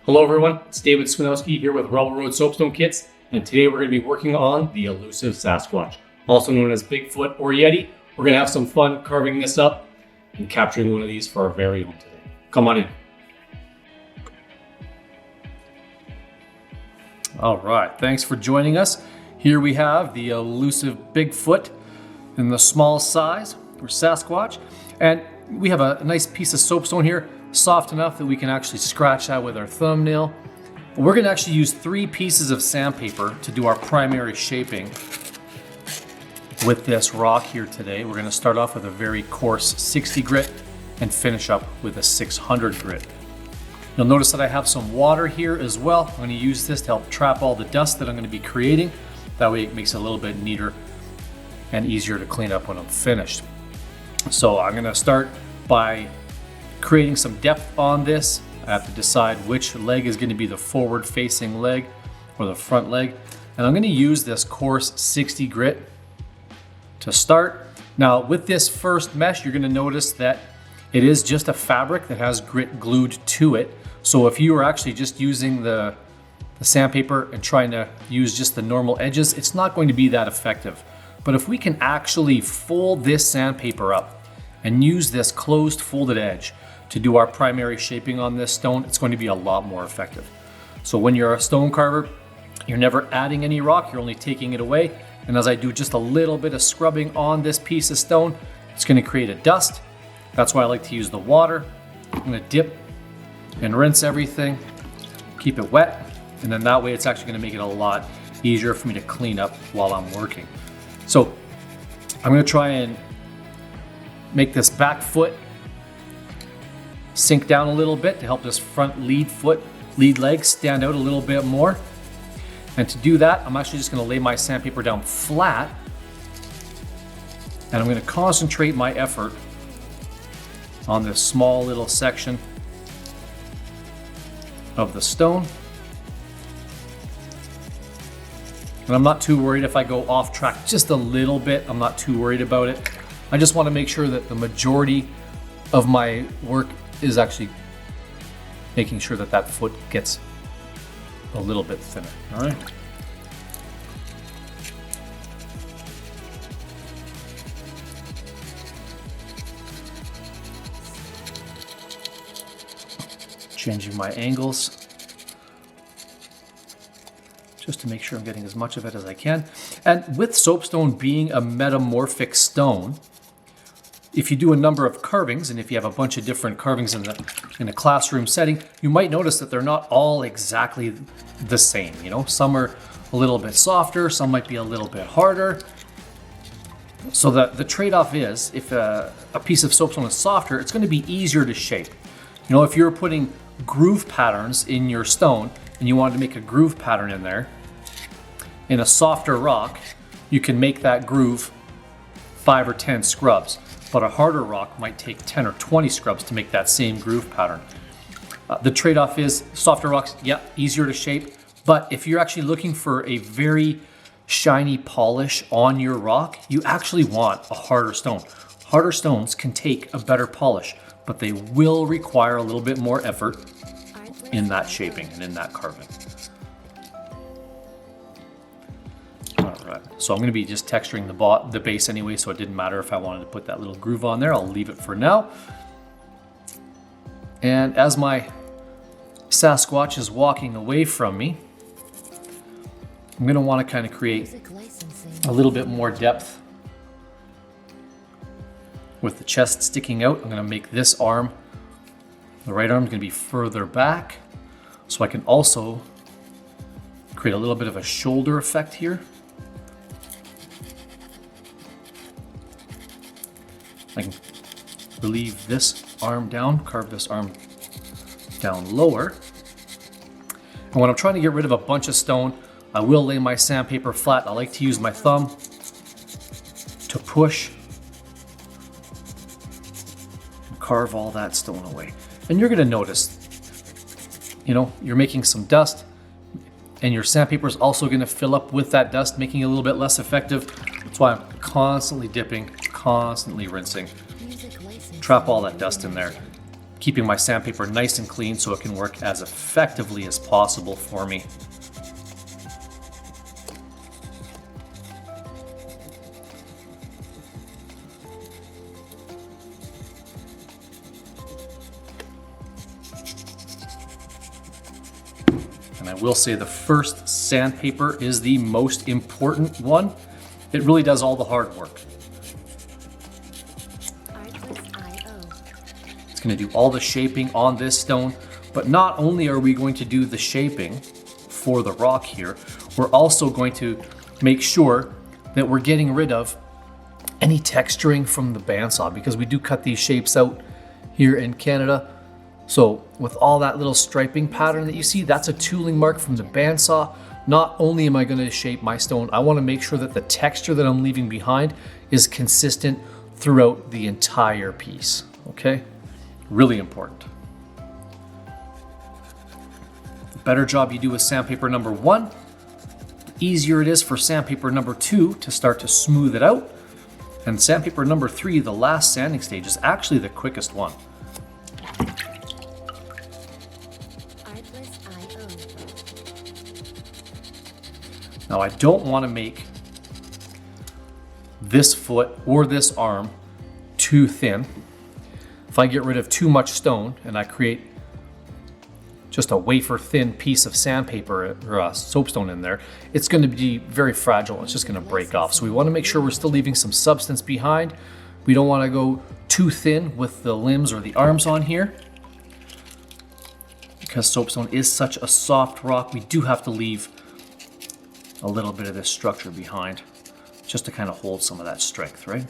Hello everyone, it's David Swinowski here with Rubble Road Soapstone Kits, and today we're going to be working on the elusive Sasquatch, also known as Bigfoot or Yeti. We're going to have some fun carving this up and capturing one of these for our very own today. Come on in. All right, thanks for joining us. Here we have the elusive Bigfoot in the small size, or Sasquatch, and we have a nice piece of soapstone here, soft enough that we can actually scratch that with our thumbnail. But we're going to actually use 3 pieces of sandpaper to do our primary shaping with this rock here today. We're going to start off with a very coarse 60 grit and finish up with a 600 grit. You'll notice that I have some water here as well. I'm going to use this to help trap all the dust that I'm going to be creating. That way it makes it a little bit neater and easier to clean up when I'm finished. So I'm going to start by creating some depth on this. I have to decide which leg is going to be the forward facing leg or the front leg. And I'm going to use this coarse 60 grit to start. Now with this first mesh, you're going to notice that it is just a fabric that has grit glued to it. So if you are actually just using the sandpaper and trying to use just the normal edges, it's not going to be that effective. But if we can actually fold this sandpaper up and use this closed folded edge to do our primary shaping on this stone, it's going to be a lot more effective. So when you're a stone carver, you're never adding any rock, you're only taking it away. And as I do just a little bit of scrubbing on this piece of stone, it's going to create a dust. That's why I like to use the water. I'm going to dip and rinse everything, keep it wet, and then that way it's actually going to make it a lot easier for me to clean up while I'm working. So I'm going to try and make this back foot sink down a little bit to help this front lead leg stand out a little bit more. And to do that, I'm actually just going to lay my sandpaper down flat, and I'm going to concentrate my effort on this small little section of the stone. And I'm not too worried if I go off track just a little bit. I'm not too worried about it. I just want to make sure that the majority of my work is actually making sure that that foot gets a little bit thinner. All right. Changing my angles just to make sure I'm getting as much of it as I can. And with soapstone being a metamorphic stone, if you do a number of carvings, and if you have a bunch of different carvings in a classroom setting, you might notice that they're not all exactly the same. You know, some are a little bit softer, some might be a little bit harder. So the trade-off is, if a piece of soapstone is softer, it's going to be easier to shape. You know, if you're putting groove patterns in your stone and you wanted to make a groove pattern in there, in a softer rock, you can make that groove 5 or 10 scrubs. But a harder rock might take 10 or 20 scrubs to make that same groove pattern. The trade-off is softer rocks, yeah, easier to shape. But if you're actually looking for a very shiny polish on your rock, you actually want a harder stone. Harder stones can take a better polish, but they will require a little bit more effort in that shaping and in that carving. All right, so I'm going to be just texturing the base anyway, so it didn't matter if I wanted to put that little groove on there. I'll leave it for now. And as my Sasquatch is walking away from me, I'm going to want to kind of create a little bit more depth with the chest sticking out. I'm going to make this arm, the right arm, is going to be further back, so I can also create a little bit of a shoulder effect here. I can relieve this arm down, carve this arm down lower. And when I'm trying to get rid of a bunch of stone, I will lay my sandpaper flat. I like to use my thumb to push and carve all that stone away. And you're going to notice, you know, you're making some dust, and your sandpaper is also going to fill up with that dust, making it a little bit less effective. That's why I'm constantly dipping, constantly rinsing. Trap all that dust in there. keeping my sandpaper nice and clean so it can work as effectively as possible for me. And I will say the first sandpaper is the most important one. It really does all the hard work. It's going to do all the shaping on this stone, but not only are we going to do the shaping for the rock here, we're also going to make sure that we're getting rid of any texturing from the bandsaw, because we do cut these shapes out here in Canada. So with all that little striping pattern that you see, that's a tooling mark from the bandsaw. Not only am I going to shape my stone, I want to make sure that the texture that I'm leaving behind is consistent throughout the entire piece, okay? Really important. The better job you do with sandpaper number 1, the easier it is for sandpaper number 2 to start to smooth it out. And sandpaper number 3, the last sanding stage, is actually the quickest one. Now I don't want to make this foot or this arm too thin. If I get rid of too much stone and I create just a wafer thin piece of sandpaper or soapstone in there, it's going to be very fragile. It's just going to break off. So we want to make sure we're still leaving some substance behind. We don't want to go too thin with the limbs or the arms on here. Because soapstone is such a soft rock, we do have to leave a little bit of this structure behind just to kind of hold some of that strength, right?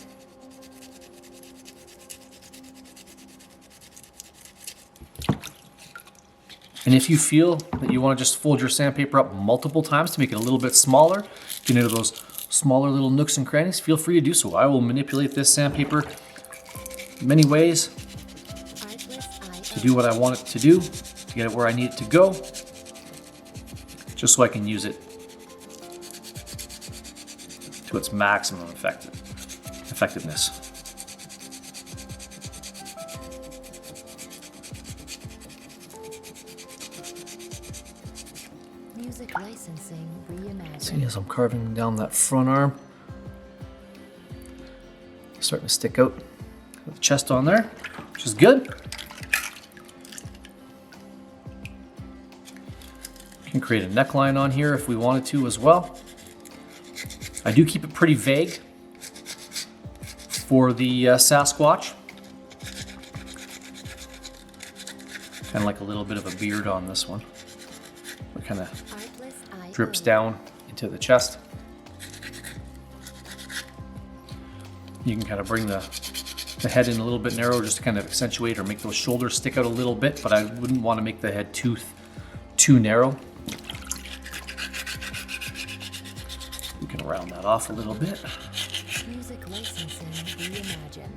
And if you feel that you want to just fold your sandpaper up multiple times to make it a little bit smaller, get into those smaller little nooks and crannies, feel free to do so. I will manipulate this sandpaper many ways to do what I want it to do, to get it where I need it to go, just so I can use it to its maximum effectiveness. Music licensing reimagined. See, as I'm carving down that front arm, starting to stick out the chest on there, which is good. Can create a neckline on here if we wanted to as well. I do keep it pretty vague for the Sasquatch. Kind of like a little bit of a beard on this one. It kind of drips down into the chest. You can kind of bring the head in a little bit narrow just to kind of accentuate or make those shoulders stick out a little bit, but I wouldn't want to make the head too narrow. We can round that off a little bit. Music licensing reimagined.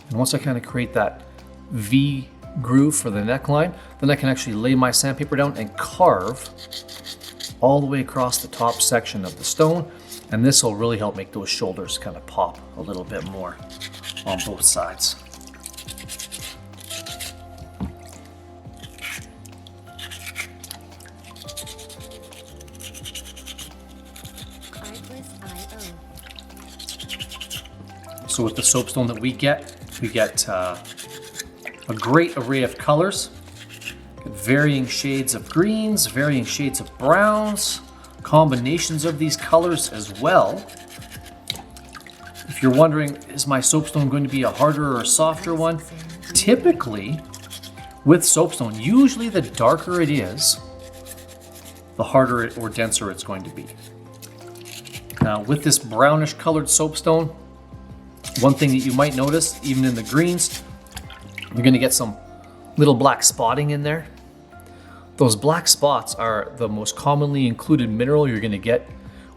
And once I kind of create that V groove for the neckline, then I can actually lay my sandpaper down and carve all the way across the top section of the stone. And this will really help make those shoulders kind of pop a little bit more on both sides. So with the soapstone that we get a great array of colors, varying shades of greens, varying shades of browns, combinations of these colors as well. If you're wondering, is my soapstone going to be a harder or a softer one? Typically, with soapstone, usually the darker it is, the harder or denser it's going to be. Now, with this brownish colored soapstone, one thing that you might notice, even in the greens, you're going to get some little black spotting in there. Those black spots are the most commonly included mineral you're going to get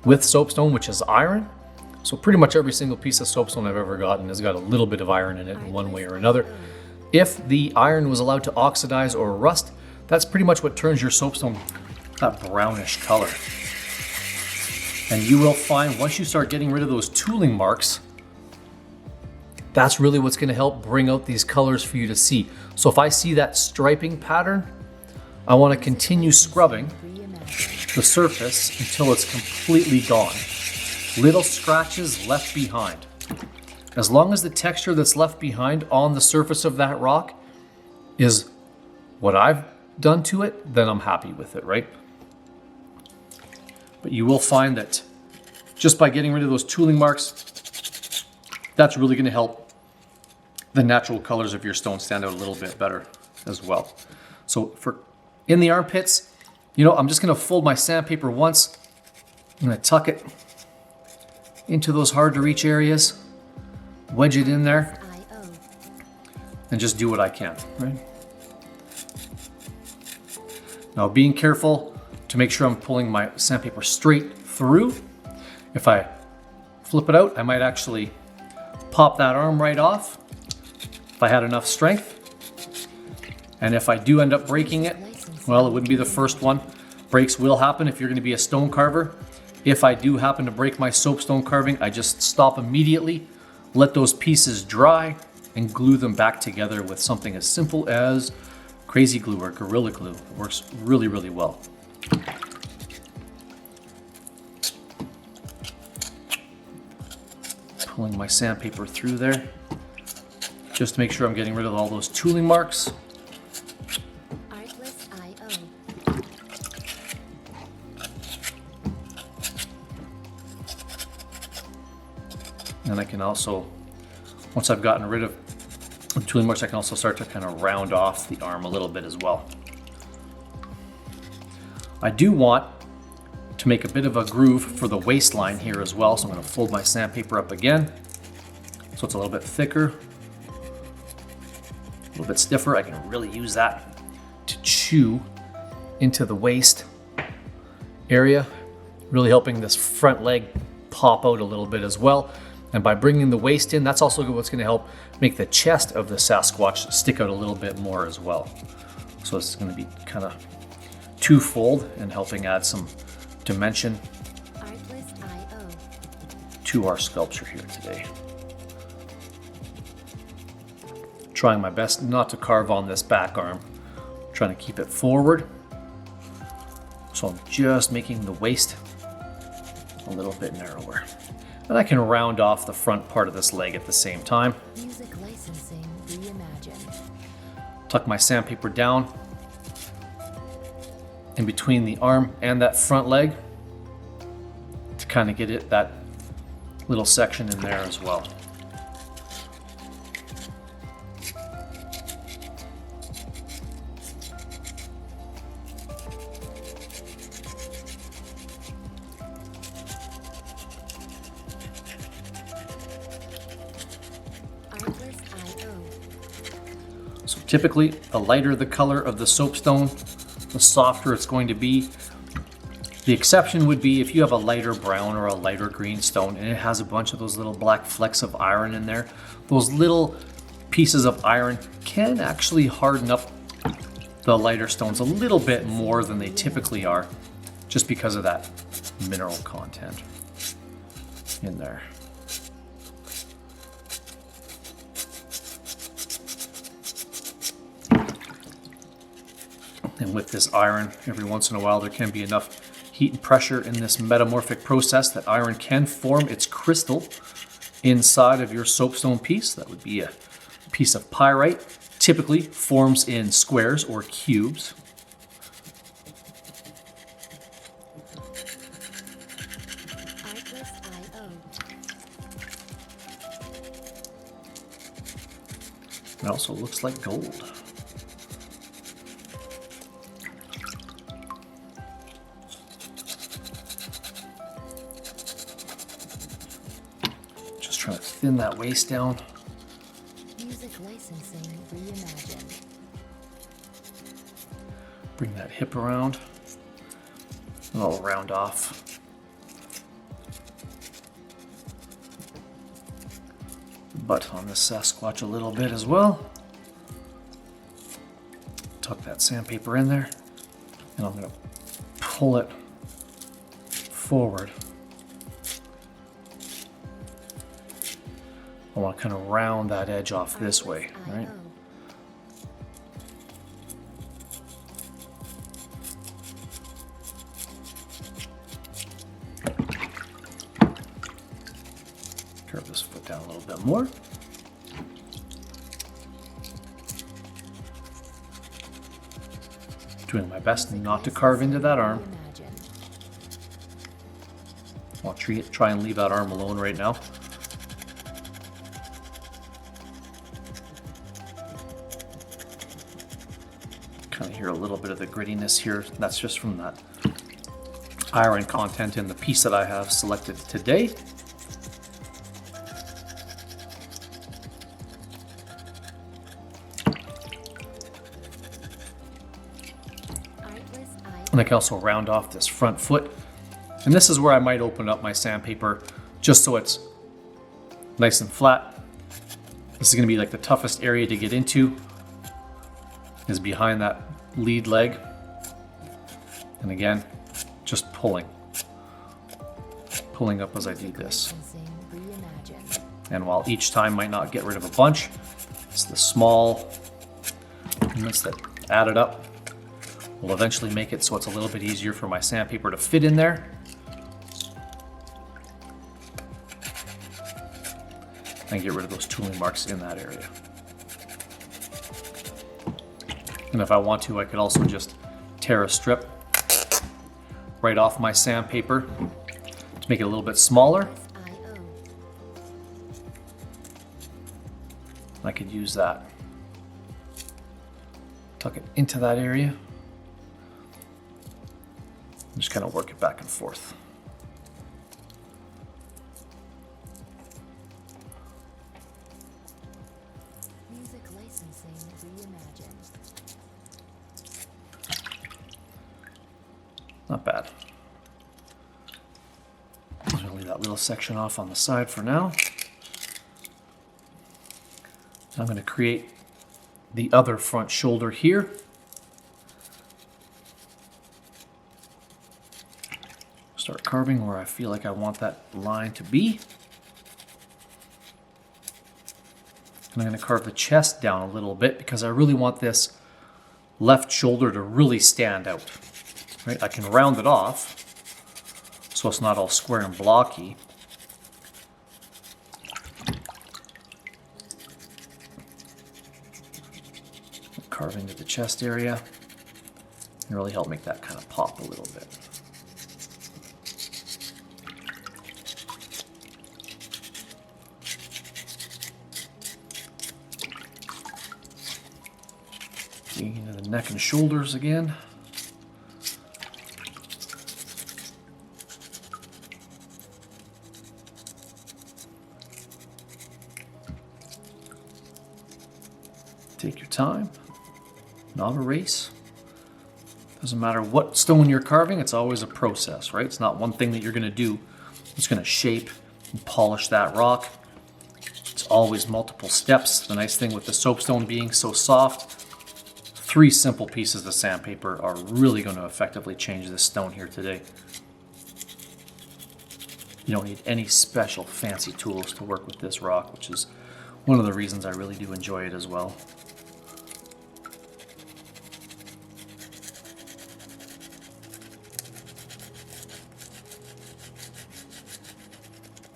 with soapstone, which is iron. So pretty much every single piece of soapstone I've ever gotten has got a little bit of iron in it in one way or another. If the iron was allowed to oxidize or rust, that's pretty much what turns your soapstone that brownish color. And you will find once you start getting rid of those tooling marks, That's really what's going to help bring out these colors for you to see. So if I see that striping pattern, I want to continue scrubbing Reimagine. the surface until it's completely gone. Little scratches left behind. As long as the texture that's left behind on the surface of that rock is what I've done to it, then I'm happy with it, right? But you will find that just by getting rid of those tooling marks, that's really going to help the natural colors of your stone stand out a little bit better as well. So for in the armpits, you know, I'm just going to fold my sandpaper once. I'm going to tuck it into those hard to reach areas, wedge it in there, IO. and just do what I can, right? Now being careful to make sure I'm pulling my sandpaper straight through. If I flip it out, I might actually pop that arm right off if I had enough strength. And if I do end up breaking it, well, it wouldn't be the first one. Breaks will happen if you're going to be a stone carver. If I do happen to break my soapstone carving, I just stop immediately, let those pieces dry, and glue them back together with something as simple as Crazy Glue or Gorilla Glue. It works really, really well. Pulling my sandpaper through there, just to make sure I'm getting rid of all those tooling marks. Artlist IO. And I can also, once I've gotten rid of the tooling marks, I can also start to kind of round off the arm a little bit as well. I do want to make a bit of a groove for the waistline here as well, so I'm going to fold my sandpaper up again so it's a little bit thicker, a little bit stiffer. I can really use that to chew into the waist area, really helping this front leg pop out a little bit as well. And by bringing the waist in, that's also what's going to help make the chest of the Sasquatch stick out a little bit more as well. So it's going to be kind of twofold and helping add some dimension Artlist IO. to our sculpture here today. Trying my best not to carve on this back arm, trying to keep it forward. So I'm just making the waist a little bit narrower. And I can round off the front part of this leg at the same time. Music licensing reimagined. Tuck my sandpaper down in between the arm and that front leg to kind of get it that little section in there as well. Artlist IO. So typically, the lighter the color of the soapstone, the softer it's going to be. The exception would be if you have a lighter brown or a lighter green stone and it has a bunch of those little black flecks of iron in there. Those little pieces of iron can actually harden up the lighter stones a little bit more than they typically are, just because of that mineral content in there. And with this iron, every once in a while there can be enough heat and pressure in this metamorphic process that iron can form its crystal inside of your soapstone piece. That would be a piece of pyrite. Typically forms in squares or cubes. Artlist IO. It also looks like gold. Just trying to thin that waist down. Music licensing reimagined. Bring that hip around. And I'll round off. the butt on this Sasquatch a little bit as well. Tuck that sandpaper in there. And I'm going to pull it forward. I want to kind of round that edge off this way, right? Curve this foot down a little bit more. Doing my best not to carve into that arm. I'll try and leave that arm alone right now. Kind of hear a little bit of the grittiness here. That's just from that iron content in the piece that I have selected today. And I can also round off this front foot. And this is where I might open up my sandpaper just so it's nice and flat. This is going to be like the toughest area to get into, is behind that lead leg. And again, just pulling up as I do this. And while each time might not get rid of a bunch, it's the small units that added up will eventually make it so it's a little bit easier for my sandpaper to fit in there. And get rid of those tooling marks in that area. And if I want to, I could also just tear a strip right off my sandpaper to make it a little bit smaller. I could use that. Tuck it into that area. Just kind of work it back and forth. Music licensing reimagined. Not bad. I'm gonna leave that little section off on the side for now. I'm gonna create the other front shoulder here. Start carving where I feel like I want that line to be. And I'm going to carve the chest down a little bit because I really want this left shoulder to really stand out. Right? I can round it off so it's not all square and blocky. Carve into the chest area and really help make that kind of pop a little bit. Digging into the neck and shoulders again. Take your time, not a race. Doesn't matter what stone you're carving, it's always a process, right? It's not one thing that you're going to do. It's going to shape and polish that rock. It's always multiple steps. The nice thing with the soapstone being so soft, 3 simple pieces of sandpaper are really going to effectively change this stone here today. You don't need any special fancy tools to work with this rock, which is one of the reasons I really do enjoy it as well.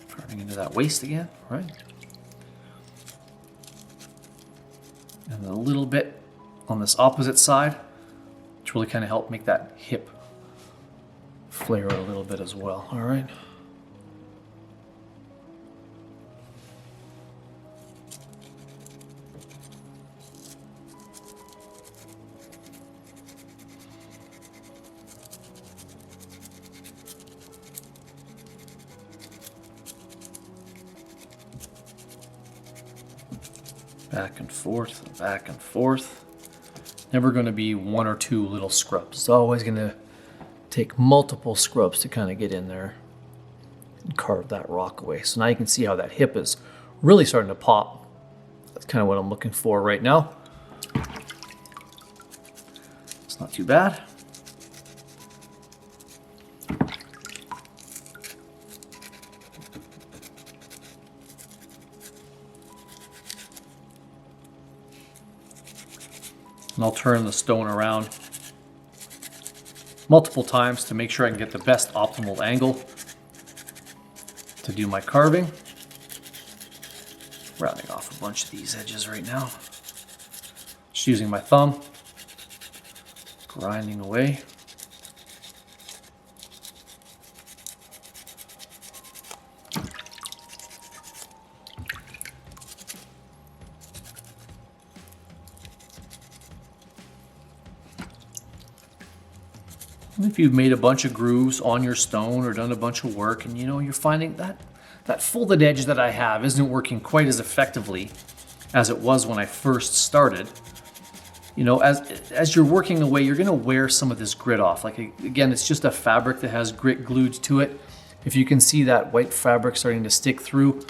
Carving into that waist again, right? And a little bit on this opposite side, which really kind of help make that hip flare out a little bit as well. All right. Back and forth, back and forth. Never going to be 1 or 2 little scrubs. It's always going to take multiple scrubs to kind of get in there and carve that rock away. So now you can see how that hip is really starting to pop. That's kind of what I'm looking for right now. It's not too bad. And I'll turn the stone around multiple times to make sure I can get the best optimal angle to do my carving. Rounding off a bunch of these edges right now. Just using my thumb, grinding away. If you've made a bunch of grooves on your stone or done a bunch of work and you're finding that folded edge that I have isn't working quite as effectively as it was when I first started, as you're working away, you're going to wear some of this grit off. Like, again, it's just a fabric that has grit glued to it. If you can see that white fabric starting to stick through,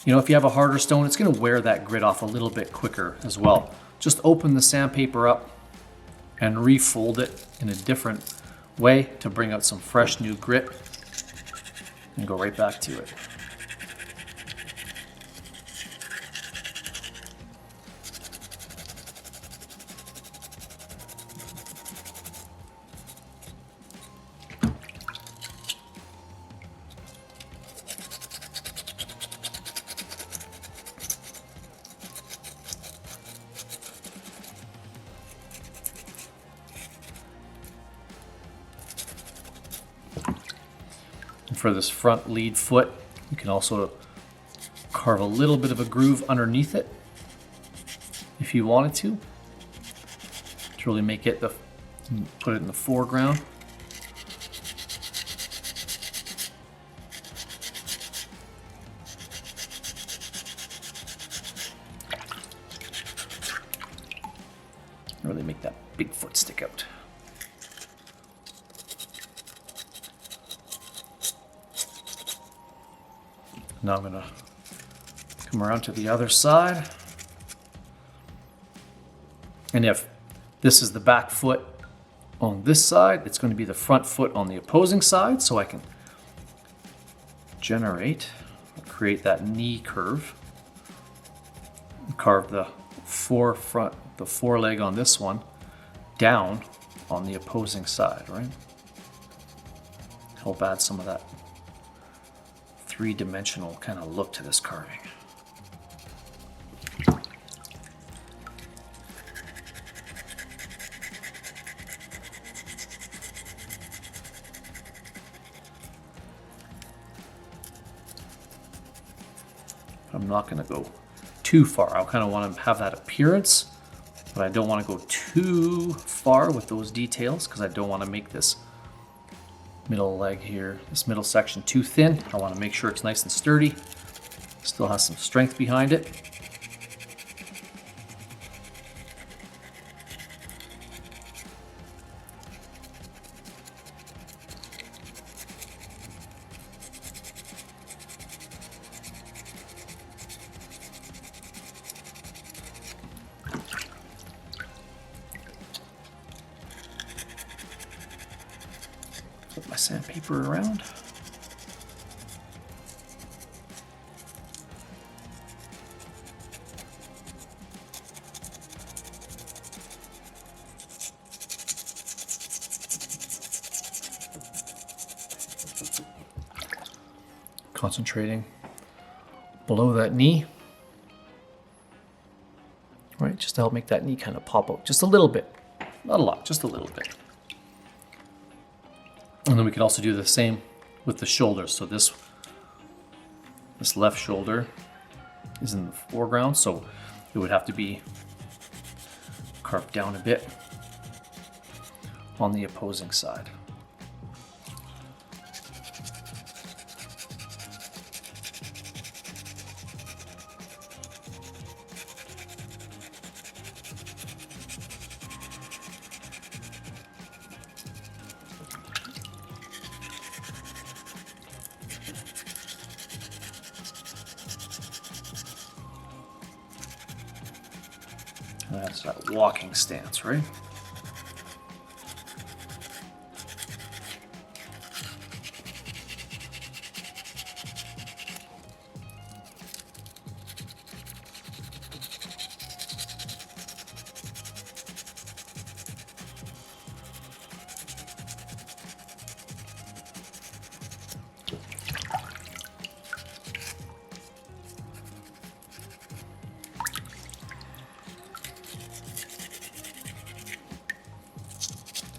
if you have a harder stone, it's going to wear that grit off a little bit quicker as well. Just open the sandpaper up and refold it in a different way to bring out some fresh new grit and go right back to it. For this front lead foot, you can also carve a little bit of a groove underneath it if you wanted to really make it put it in the foreground. Really make that big foot stick out. Now I'm going to come around to the other side. And if this is the back foot on this side, it's going to be the front foot on the opposing side. So I can create that knee curve. Carve the foreleg on this one down on the opposing side, right? Help add some of that three-dimensional kind of look to this carving. I'm not going to go too far. I kind of want to have that appearance, but I don't want to go too far with those details because I don't want to make this middle leg here, this middle section too thin. I want to make sure it's nice and sturdy. Still has some strength behind it. Flip my sandpaper around. Concentrating below that knee, right? Just to help make that knee kind of pop out just a little bit, not a lot, just a little bit. And then we can also do the same with the shoulders. So this left shoulder is in the foreground, so it would have to be carved down a bit on the opposing side. That's that walking stance, right?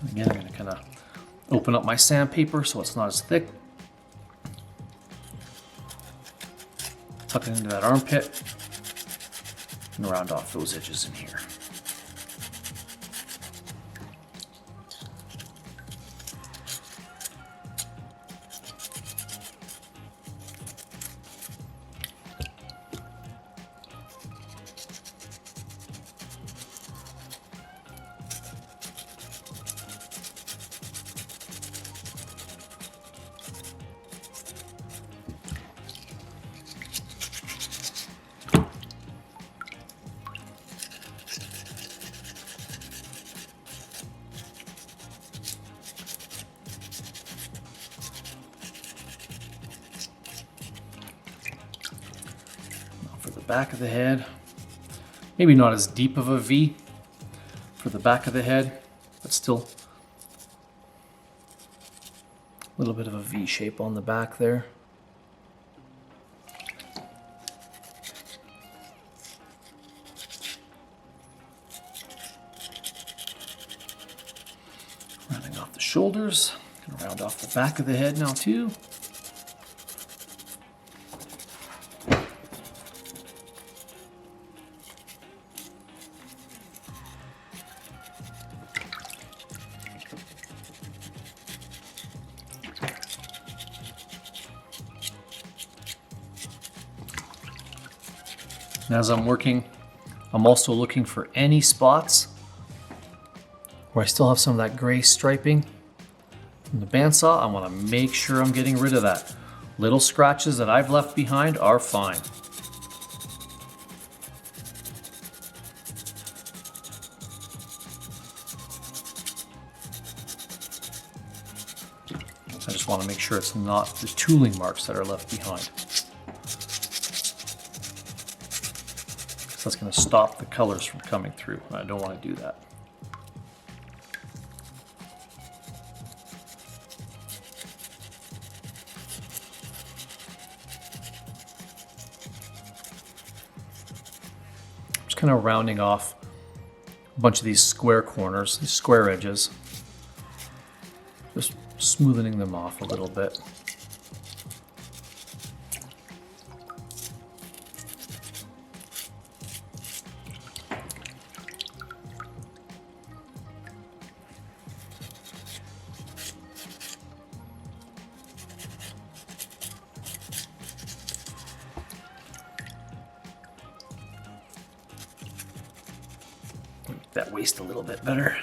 Again, I'm going to kind of open up my sandpaper so it's not as thick. Tuck it into that armpit and round off those edges in here. For the back of the head, maybe not as deep of a V for the back of the head, but still a little bit of a V shape on the back there. Rounding off the shoulders, gonna round off the back of the head now too. And as I'm working, I'm also looking for any spots where I still have some of that gray striping from the bandsaw. I want to make sure I'm getting rid of that. Little scratches that I've left behind are fine. I just want to make sure it's not the tooling marks that are left behind. That's going to stop the colors from coming through. I don't want to do that. Just kind of rounding off a bunch of these square corners, these square edges. Just smoothing them off a little bit. Make that waist a little bit better.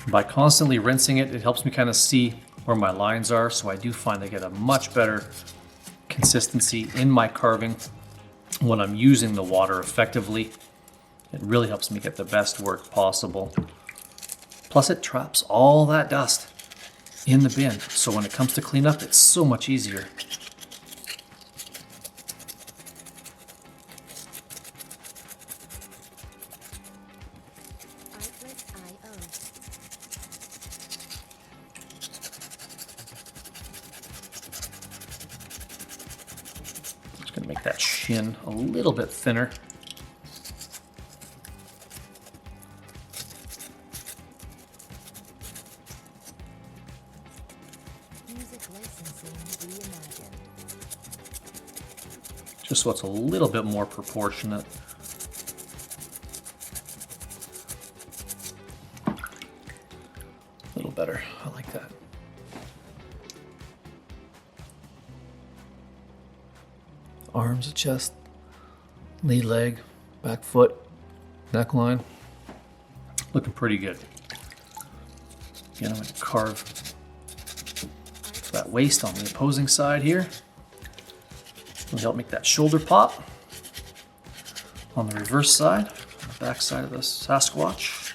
By constantly rinsing it, it helps me kind of see where my lines are, so I do find I get a much better consistency in my carving when I'm using the water effectively. It really helps me get the best work possible. Plus it traps all that dust in the bin, so when it comes to clean up, it's so much easier. Just gonna make that shin a little bit thinner. Just so it's a little bit more proportionate. A little better, I like that. Arms, chest, lead leg, back foot, neckline. Looking pretty good. Again, I'm going to carve that waist on the opposing side here. It'll help make that shoulder pop. On the reverse side, the back side of the Sasquatch.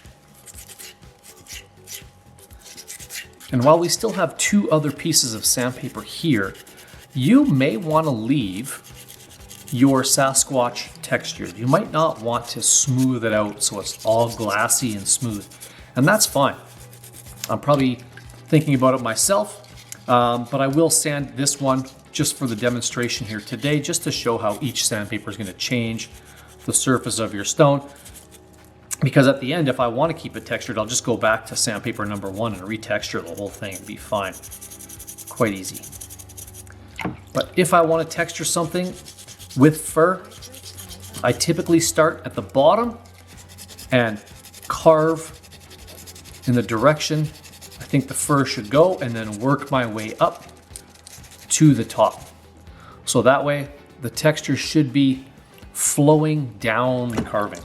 And while we still have two other pieces of sandpaper here, you may want to leave your Sasquatch texture. You might not want to smooth it out so it's all glassy and smooth, and that's fine. I'm probably thinking about it myself, but I will sand this one just for the demonstration here today, just to show how each sandpaper is going to change the surface of your stone. Because at the end, if I want to keep it textured, I'll just go back to sandpaper number 1 and retexture the whole thing. It'd be fine. Quite easy. But if I want to texture something with fur, I typically start at the bottom and carve in the direction I think the fur should go, and then work my way up to the top. So that way the texture should be flowing down the carving.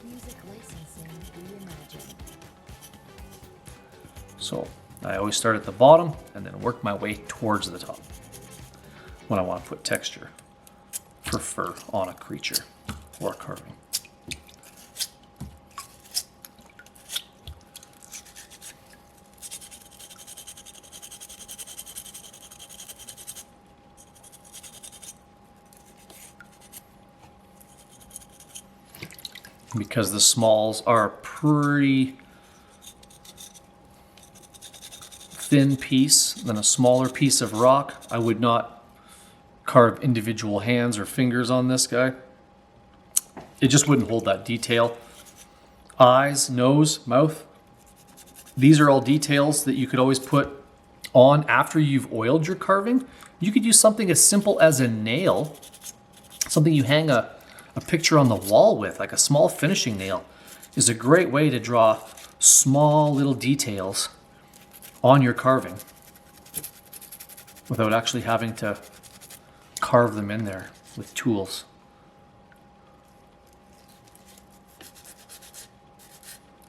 Music licensing reimagined. So I always start at the bottom and then work my way towards the top when I want to put texture for fur on a creature or carving. Because the smalls are a pretty thin piece than a smaller piece of rock, I would not carve individual hands or fingers on this guy. It just wouldn't hold that detail. Eyes, nose, mouth. These are all details that you could always put on after you've oiled your carving. You could use something as simple as a nail, something you hang a picture on the wall with, like a small finishing nail, is a great way to draw small little details on your carving without actually having to carve them in there with tools.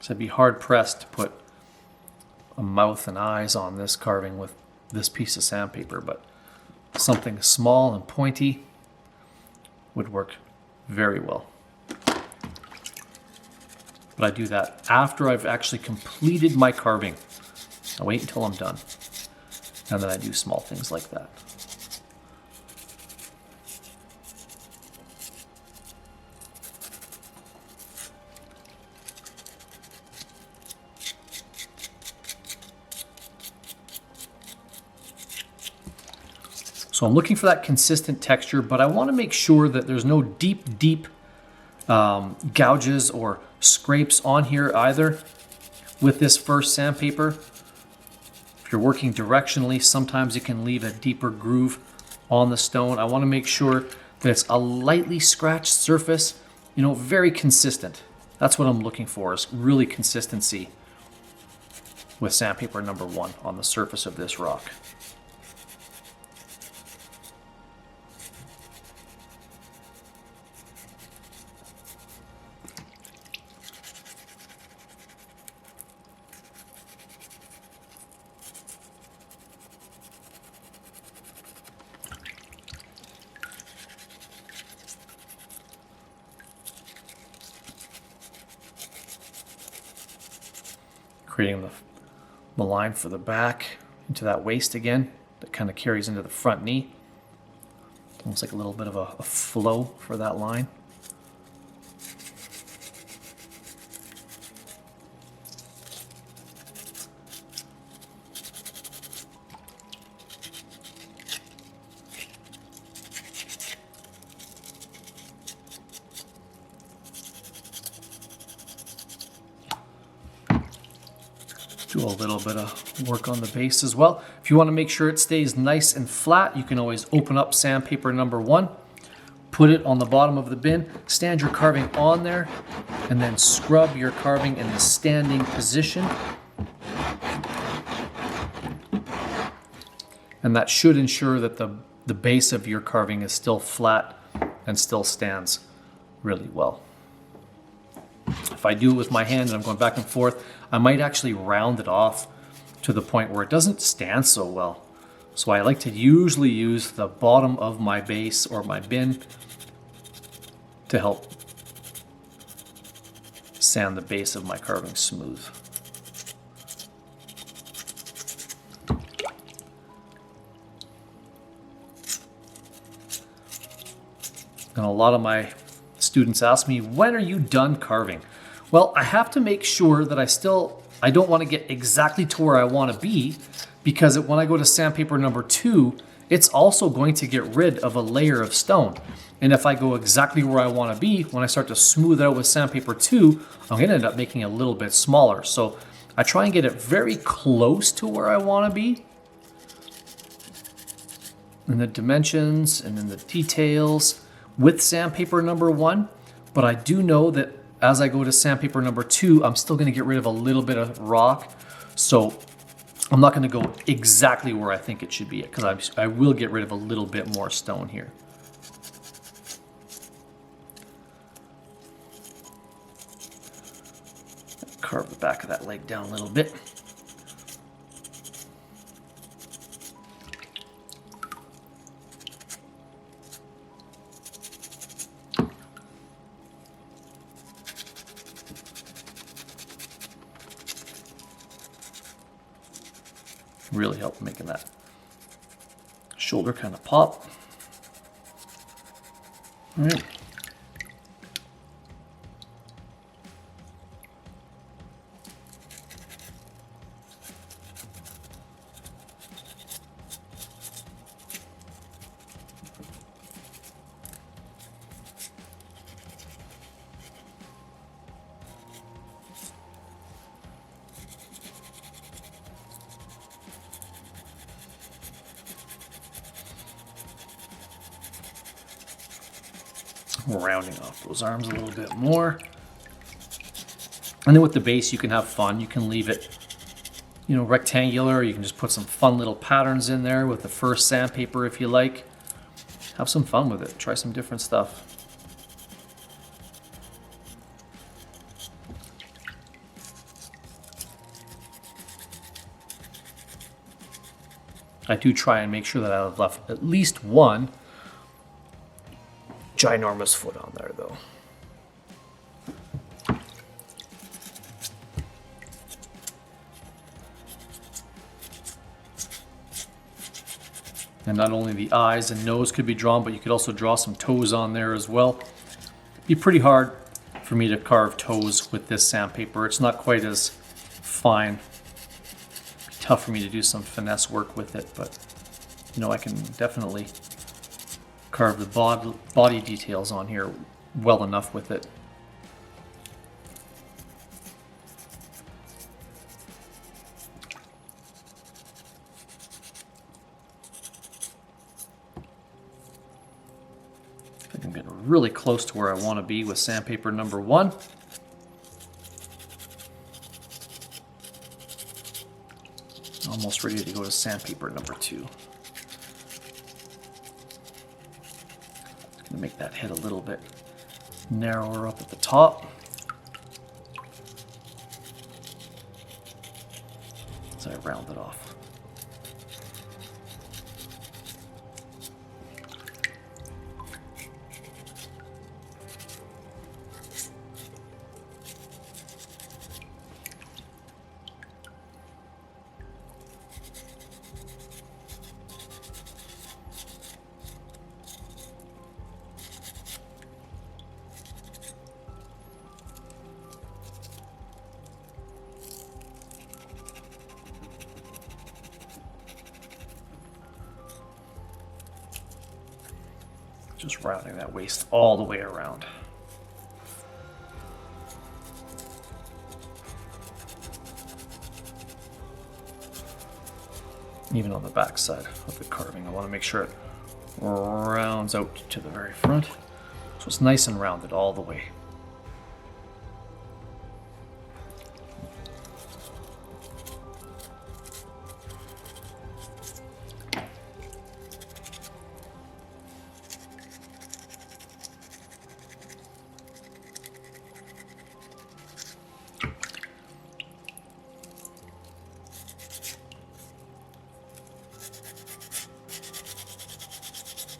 So I'd be hard pressed to put a mouth and eyes on this carving with this piece of sandpaper, but something small and pointy would work very well. But I do that after I've actually completed my carving. I wait until I'm done, and then I do small things like that. So I'm looking for that consistent texture, but I want to make sure that there's no deep gouges or scrapes on here either with this first sandpaper. If you're working directionally, sometimes it can leave a deeper groove on the stone. I want to make sure that it's a lightly scratched surface, very consistent. That's what I'm looking for, is really consistency with sandpaper number 1 on the surface of this rock. Creating the line for the back into that waist again that kind of carries into the front knee. Almost like a little bit of a flow for that line. Do a little bit of work on the base as well. If you want to make sure it stays nice and flat, you can always open up sandpaper number 1, put it on the bottom of the bin, stand your carving on there, and then scrub your carving in the standing position. And that should ensure that the base of your carving is still flat and still stands really well. If I do it with my hand and I'm going back and forth, I might actually round it off to the point where it doesn't stand so well. So I like to usually use the bottom of my base or my bin to help sand the base of my carving smooth. And a lot of my students ask me, when are you done carving? Well, I have to make sure that I don't want to get exactly to where I want to be, because when I go to sandpaper number 2, it's also going to get rid of a layer of stone. And if I go exactly where I want to be, when I start to smooth it out with sandpaper 2, I'm going to end up making it a little bit smaller. So I try and get it very close to where I want to be. And the dimensions and then the details with sandpaper number 1. But I do know that as I go to sandpaper number 2, I'm still going to get rid of a little bit of rock. So I'm not going to go exactly where I think it should be, because I will get rid of a little bit more stone here. Carve the back of that leg down a little bit. Really help making that shoulder kind of pop. All right. Rounding off those arms a little bit more. And then with the base, you can have fun. You can leave it, rectangular. You can just put some fun little patterns in there with the first sandpaper if you like. Have some fun with it. Try some different stuff. I do try and make sure that I've left at least one ginormous foot on there, though. And not only the eyes and nose could be drawn, but you could also draw some toes on there as well. It'd be pretty hard for me to carve toes with this sandpaper. It's not quite as fine. It'd be tough for me to do some finesse work with it, but I can definitely carve the body details on here well enough with it. I think I'm getting really close to where I want to be with sandpaper number 1. Almost ready to go to sandpaper number 2. Gonna make that head a little bit narrower up at the top. As I round it off. Just rounding that waist all the way around. Even on the back side of the carving, I want to make sure it rounds out to the very front. So it's nice and rounded all the way.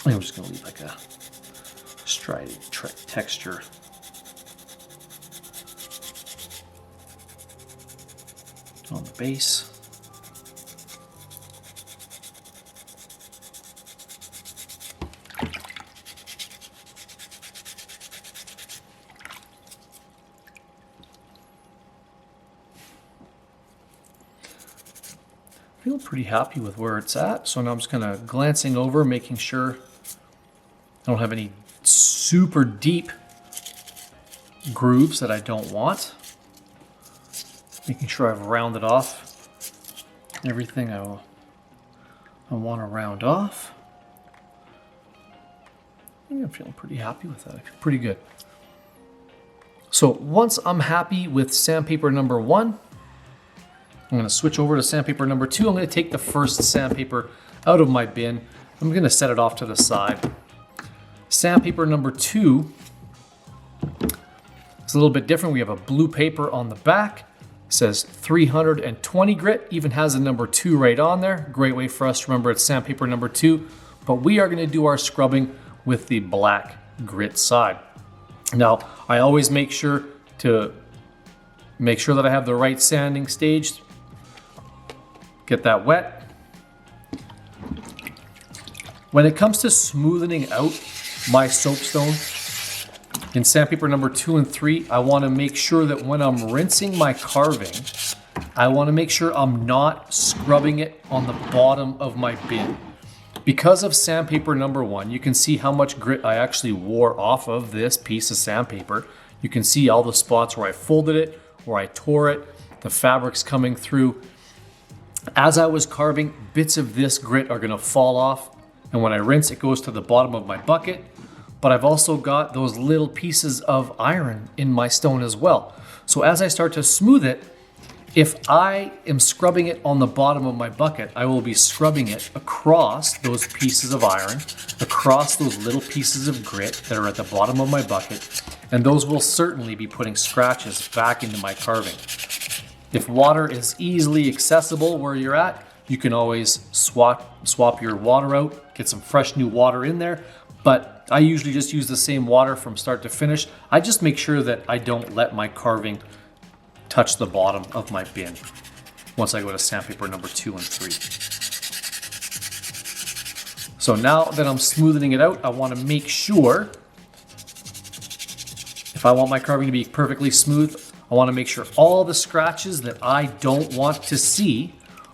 I'm just going to leave like a striated texture. On the base. feel pretty happy with where it's at. So now I'm just kind of glancing over, making sure I don't have any super deep grooves that I don't want. Making sure I've rounded off everything I want to round off. I think I'm feeling pretty happy with that. I feel pretty good. So once I'm happy with sandpaper number 1, I'm going to switch over to sandpaper number 2. I'm going to take the first sandpaper out of my bin. I'm going to set it off to the side. Sandpaper number 2 is a little bit different. We have a blue paper on the back. It says 320 grit, even has a number 2 right on there. Great way for us to remember it's sandpaper number 2. But we are going to do our scrubbing with the black grit side. Now, I always make sure that I have the right sanding stage. Get that wet. When it comes to smoothing out my soapstone in sandpaper number 2 and 3, I want to make sure that when I'm rinsing my carving, I want to make sure I'm not scrubbing it on the bottom of my bin. Because of sandpaper number 1, you can see how much grit I actually wore off of this piece of sandpaper. You can see all the spots where I folded it, where I tore it, the fabric's coming through. As I was carving, bits of this grit are going to fall off, and when I rinse, it goes to the bottom of my bucket. But I've also got those little pieces of iron in my stone as well. So as I start to smooth it, if I am scrubbing it on the bottom of my bucket, I will be scrubbing it across those pieces of iron, across those little pieces of grit that are at the bottom of my bucket, and those will certainly be putting scratches back into my carving. If water is easily accessible where you're at, you can always swap your water out, get some fresh new water in there, but I usually just use the same water from start to finish. I just make sure that I don't let my carving touch the bottom of my bin once I go to sandpaper number 2 and 3. So now that I'm smoothing it out, I want to make sure, if I want my carving to be perfectly smooth, I want to make sure all the scratches that I don't want to see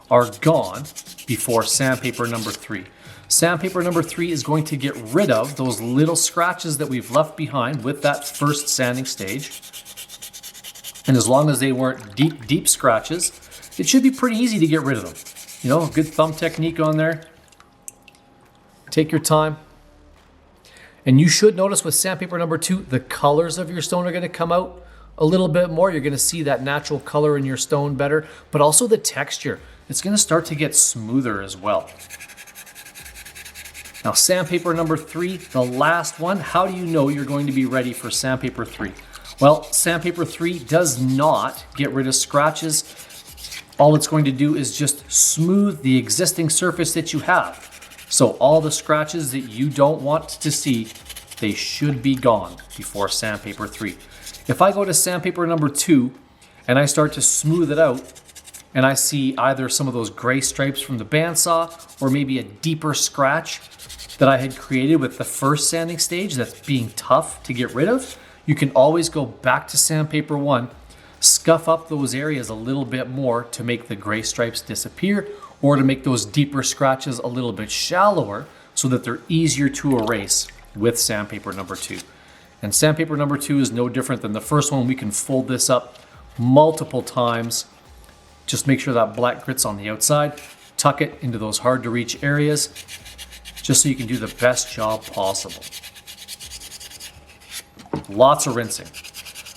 are gone before sandpaper number 3. Sandpaper number 3 is going to get rid of those little scratches that we've left behind with that first sanding stage. And as long as they weren't deep scratches, it should be pretty easy to get rid of them. You know, a good thumb technique on there. Take your time. And you should notice with sandpaper number 2, the colors of your stone are going to come out a little bit more. You're going to see that natural color in your stone better, but also the texture. It's going to start to get smoother as well. Now, sandpaper number 3, the last one. How do you know you're going to be ready for sandpaper 3? Well, sandpaper 3 does not get rid of scratches. All it's going to do is just smooth the existing surface that you have. So all the scratches that you don't want to see, they should be gone before sandpaper 3. If I go to sandpaper number 2 and I start to smooth it out, and I see either some of those gray stripes from the bandsaw or maybe a deeper scratch that I had created with the first sanding stage that's being tough to get rid of, you can always go back to sandpaper 1, scuff up those areas a little bit more to make the gray stripes disappear, or to make those deeper scratches a little bit shallower so that they're easier to erase with sandpaper number 2. And sandpaper number 2 is no different than the first one. We can fold this up multiple times. Just make sure that black grit's on the outside. Tuck it into those hard to reach areas, just so you can do the best job possible. Lots of rinsing.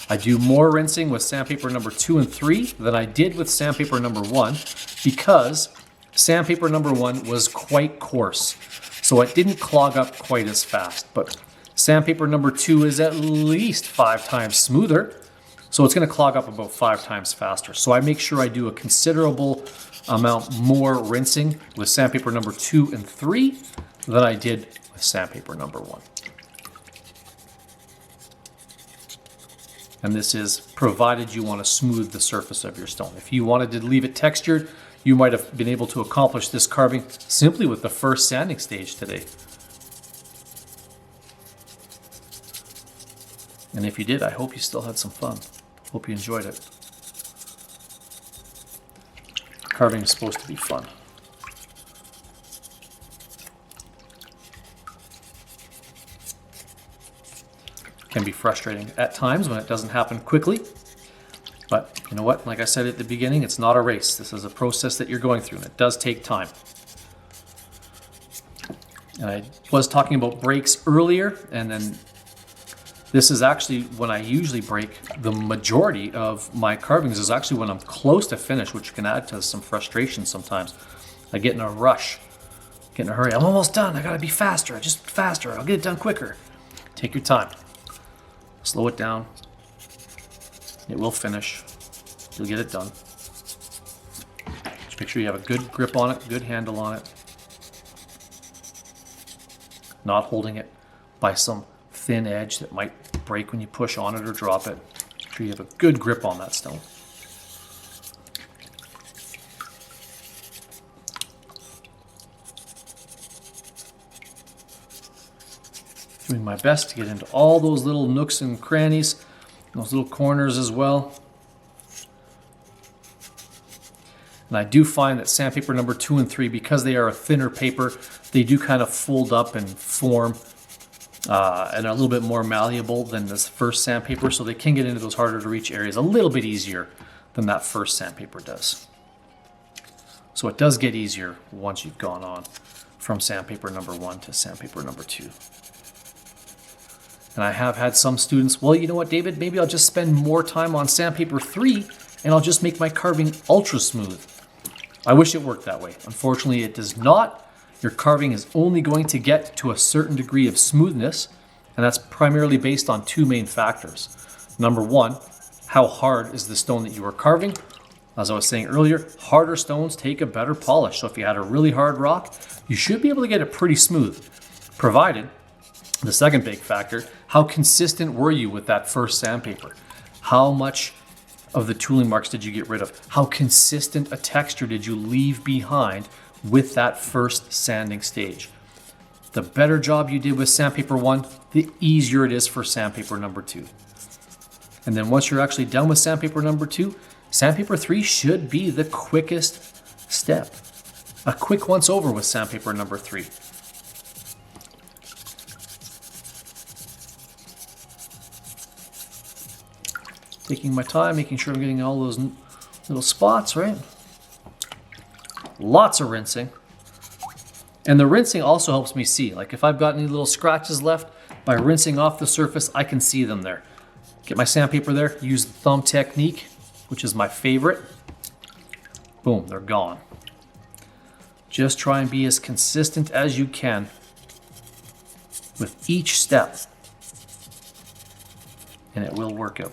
I do more rinsing with sandpaper number 2 and 3 than I did with sandpaper number 1 because sandpaper number 1 was quite coarse, so it didn't clog up quite as fast. But sandpaper number 2 is at least 5 times smoother, so it's going to clog up about 5 times faster. So I make sure I do a considerable amount more rinsing with sandpaper number 2 and 3 than I did with sandpaper number 1. And this is provided you want to smooth the surface of your stone. If you wanted to leave it textured, you might have been able to accomplish this carving simply with the first sanding stage today. And if you did, I hope you still had some fun. Hope you enjoyed it. Carving is supposed to be fun. can be frustrating at times when it doesn't happen quickly. But you know what? Like I said at the beginning, it's not a race. This is a process that you're going through, and it does take time. And I was talking about breaks earlier, and then this is actually when I usually break. The majority of my carvings is actually when I'm close to finish, which can add to some frustration sometimes. I get in a rush, get in a hurry. I'm almost done. I gotta be faster, just faster. I'll get it done quicker. Take your time. Slow it down. It will finish. You'll get it done. Just make sure you have a good grip on it, good handle on it. Not holding it by some thin edge that might break when you push on it or drop it. Make sure you have a good grip on that stone. Doing my best to get into all those little nooks and crannies, those little corners as well. And I do find that sandpaper number 2 and 3, because they are a thinner paper, they do kind of fold up and form and are a little bit more malleable than this first sandpaper, so they can get into those harder to reach areas a little bit easier than that first sandpaper does. So it does get easier once you've gone on from sandpaper number 1 to sandpaper number 2. And I have had some students, well, you know what, David, maybe I'll just spend more time on sandpaper 3 and I'll just make my carving ultra smooth. I wish it worked that way. Unfortunately, it does not. Your carving is only going to get to a certain degree of smoothness, and that's primarily based on 2 main factors. Number 1, how hard is the stone that you are carving? As I was saying earlier, harder stones take a better polish. So if you had a really hard rock, you should be able to get it pretty smooth, provided the second big factor, how consistent were you with that first sandpaper? How much of the tooling marks did you get rid of? How consistent a texture did you leave behind with that first sanding stage? The better job you did with sandpaper 1, the easier it is for sandpaper number 2. And then once you're actually done with sandpaper number 2, sandpaper 3 should be the quickest step. A quick once over with sandpaper number 3. Taking my time, making sure I'm getting all those little spots, right? Lots of rinsing. And the rinsing also helps me see. Like if I've got any little scratches left, by rinsing off the surface, I can see them there. Get my sandpaper there, use the thumb technique, which is my favorite. Boom, they're gone. Just try and be as consistent as you can with each step, and it will work out.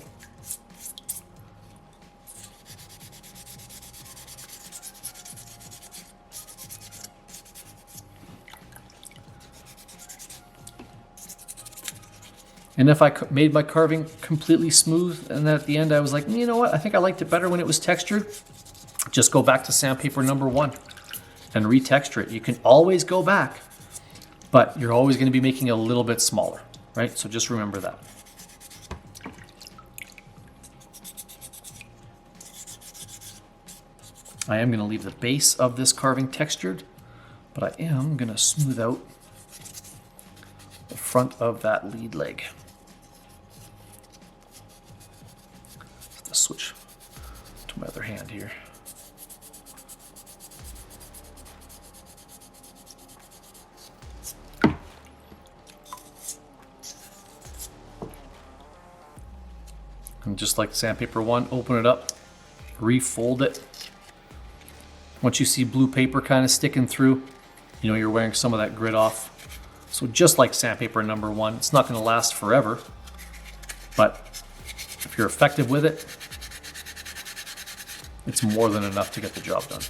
And if I made my carving completely smooth and then at the end I was like, you know what, I think I liked it better when it was textured, just go back to sandpaper number 1 and retexture it. You can always go back, but you're always going to be making it a little bit smaller, right? So just remember that. I am going to leave the base of this carving textured, but I am going to smooth out the front of that lead leg. Let's switch to my other hand here. And just like sandpaper 1, open it up, refold it. Once you see blue paper kind of sticking through, you know you're wearing some of that grit off. So just like sandpaper number 1, it's not going to last forever, but if you're effective with it, it's more than enough to get the job done.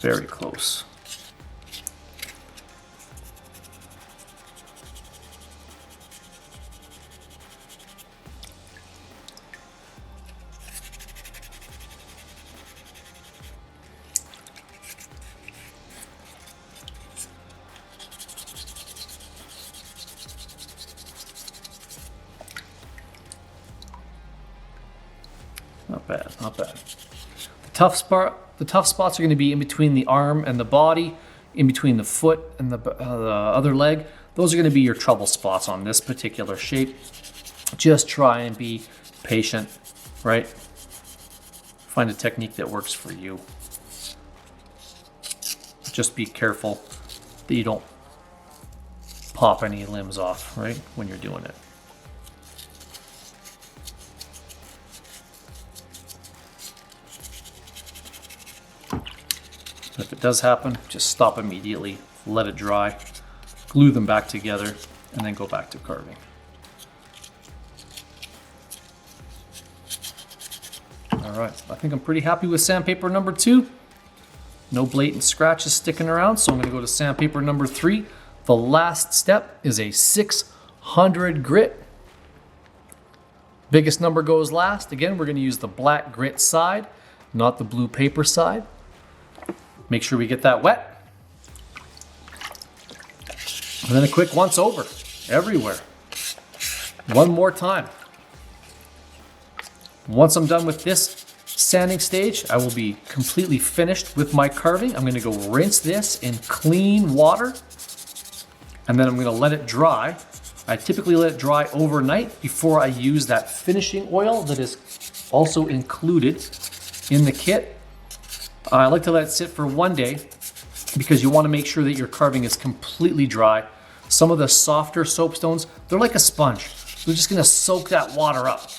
Very close. Not bad, not bad. The tough spots are going to be in between the arm and the body, in between the foot and the other leg. Those are going to be your trouble spots on this particular shape. Just try and be patient, right? Find a technique that works for you. Just be careful that you don't pop any limbs off, right, when you're doing it. If it does happen, just stop immediately, let it dry, glue them back together, and then go back to carving. All right, I think I'm pretty happy with sandpaper number 2. No blatant scratches sticking around, so I'm gonna go to sandpaper number 3. The last step is a 600 grit. Biggest number goes last. Again, we're gonna use the black grit side, not the blue paper side. Make sure we get that wet. And then a quick once over, everywhere. One more time. Once I'm done with this sanding stage, I will be completely finished with my carving. I'm gonna go rinse this in clean water, and then I'm gonna let it dry. I typically let it dry overnight before I use that finishing oil that is also included in the kit. I like to let it sit for 1 day because you want to make sure that your carving is completely dry. Some of the softer soapstones, they're like a sponge. They're just going to soak that water up.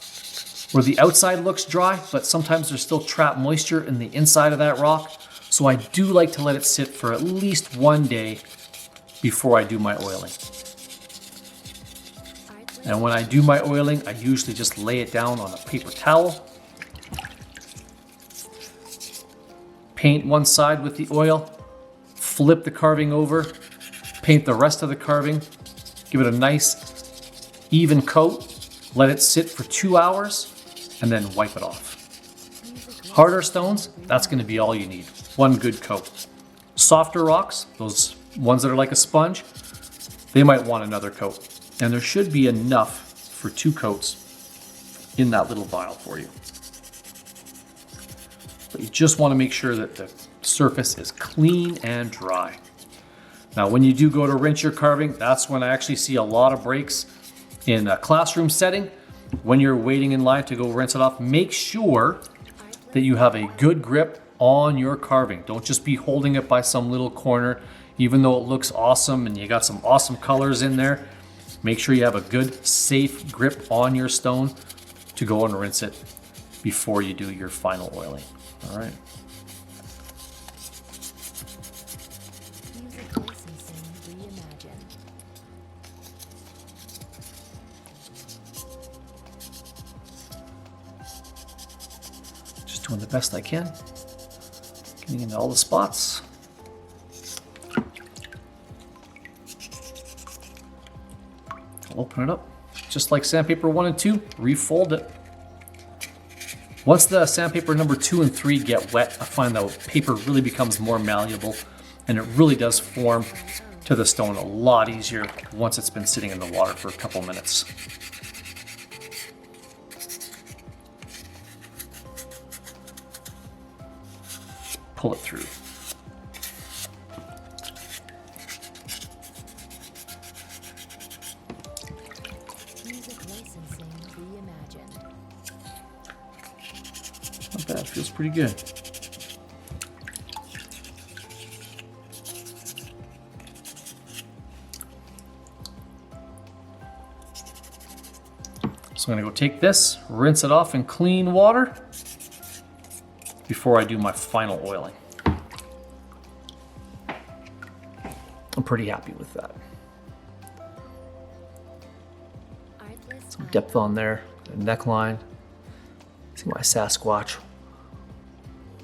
Where the outside looks dry, but sometimes there's still trapped moisture in the inside of that rock. So I do like to let it sit for at least 1 day before I do my oiling. And when I do my oiling, I usually just lay it down on a paper towel. Paint one side with the oil, flip the carving over, paint the rest of the carving, give it a nice even coat, let it sit for 2 hours, and then wipe it off. Harder stones, that's going to be all you need. 1 good coat. Softer rocks, those ones that are like a sponge, they might want another coat. And there should be enough for 2 coats in that little vial for you. But you just want to make sure that the surface is clean and dry. Now, when you do go to rinse your carving, that's when I actually see a lot of breaks in a classroom setting. When you're waiting in line to go rinse it off, make sure that you have a good grip on your carving. Don't just be holding it by some little corner, even though it looks awesome and you got some awesome colors in there. Make sure you have a good, safe grip on your stone to go and rinse it before you do your final oiling. All right. Music licensing reimagined. Just doing the best I can. Getting into all the spots. I'll open it up. Just like sandpaper 1 and 2, refold it. Once the sandpaper number 2 and 3 get wet, I find the paper really becomes more malleable and it really does form to the stone a lot easier once it's been sitting in the water for a couple minutes. Pull it through. Music licensing reimagined. Not bad, feels pretty good. So I'm gonna go take this, rinse it off in clean water before I do my final oiling. I'm pretty happy with that. Artless Some depth on there, the neckline. See my Sasquatch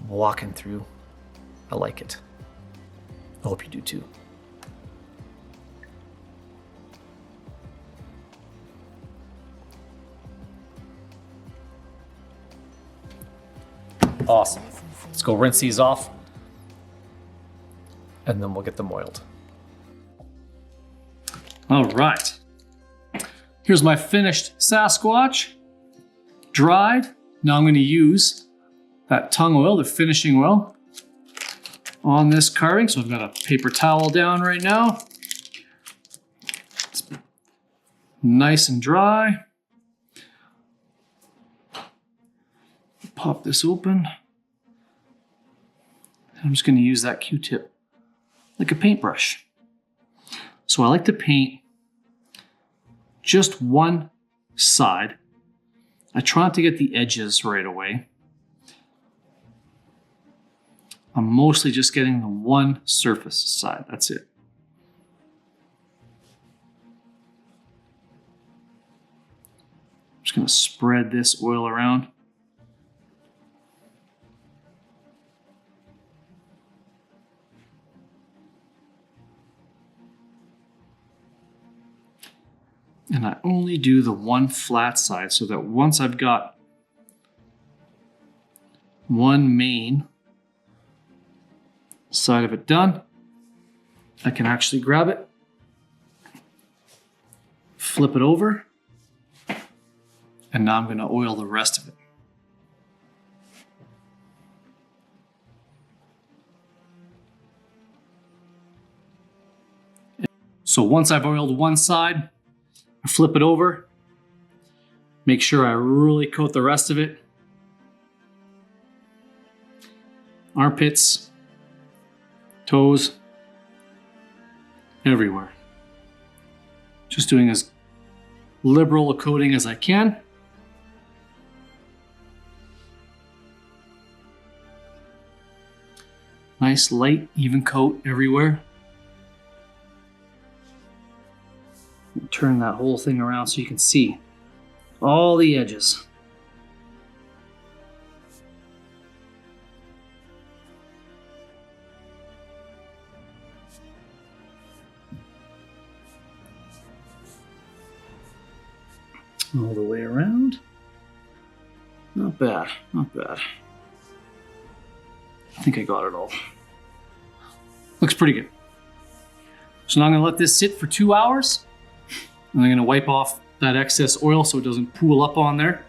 walking through. I like it. I hope you do too. Awesome. Let's go rinse these off and then we'll get them oiled. All right. Here's my finished Sasquatch. Dried, Now I'm going to use that tongue oil, the finishing oil, on this carving. So I've got a paper towel down right now. It's nice and dry. Pop this open. I'm just going to use that Q-tip like a paintbrush. So I like to paint just one side. I try not to get the edges right away. I'm mostly just getting the one surface side. That's it. I'm just going to spread this oil around. And I only do the one flat side so that once I've got one main side of it done, I can actually grab it, flip it over, and now I'm going to oil the rest of it. So once I've oiled one side, I flip it over, make sure I really coat the rest of it. Armpits, toes, everywhere. Just doing as liberal a coating as I can. Nice, light, even coat everywhere. Turn that whole thing around so you can see all the edges. All the way around. Not bad, not bad. I think I got it all. Looks pretty good. So now I'm going to let this sit for 2 hours. And I'm going to wipe off that excess oil so it doesn't pool up on there.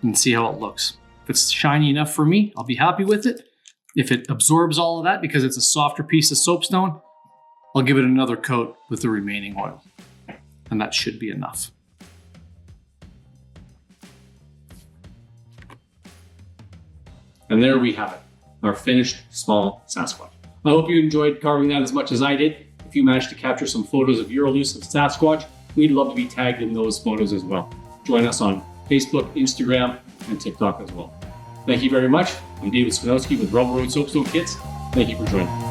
And see how it looks. If it's shiny enough for me, I'll be happy with it. If it absorbs all of that because it's a softer piece of soapstone, I'll give it another coat with the remaining oil. And that should be enough. And there we have it, our finished small Sasquatch. I hope you enjoyed carving that as much as I did. If you managed to capture some photos of your elusive Sasquatch, we'd love to be tagged in those photos as well. Join us on Facebook, Instagram, and TikTok as well. Thank you very much. I'm David Spanowski with Rubble Soapstone Kits. Thank you for joining.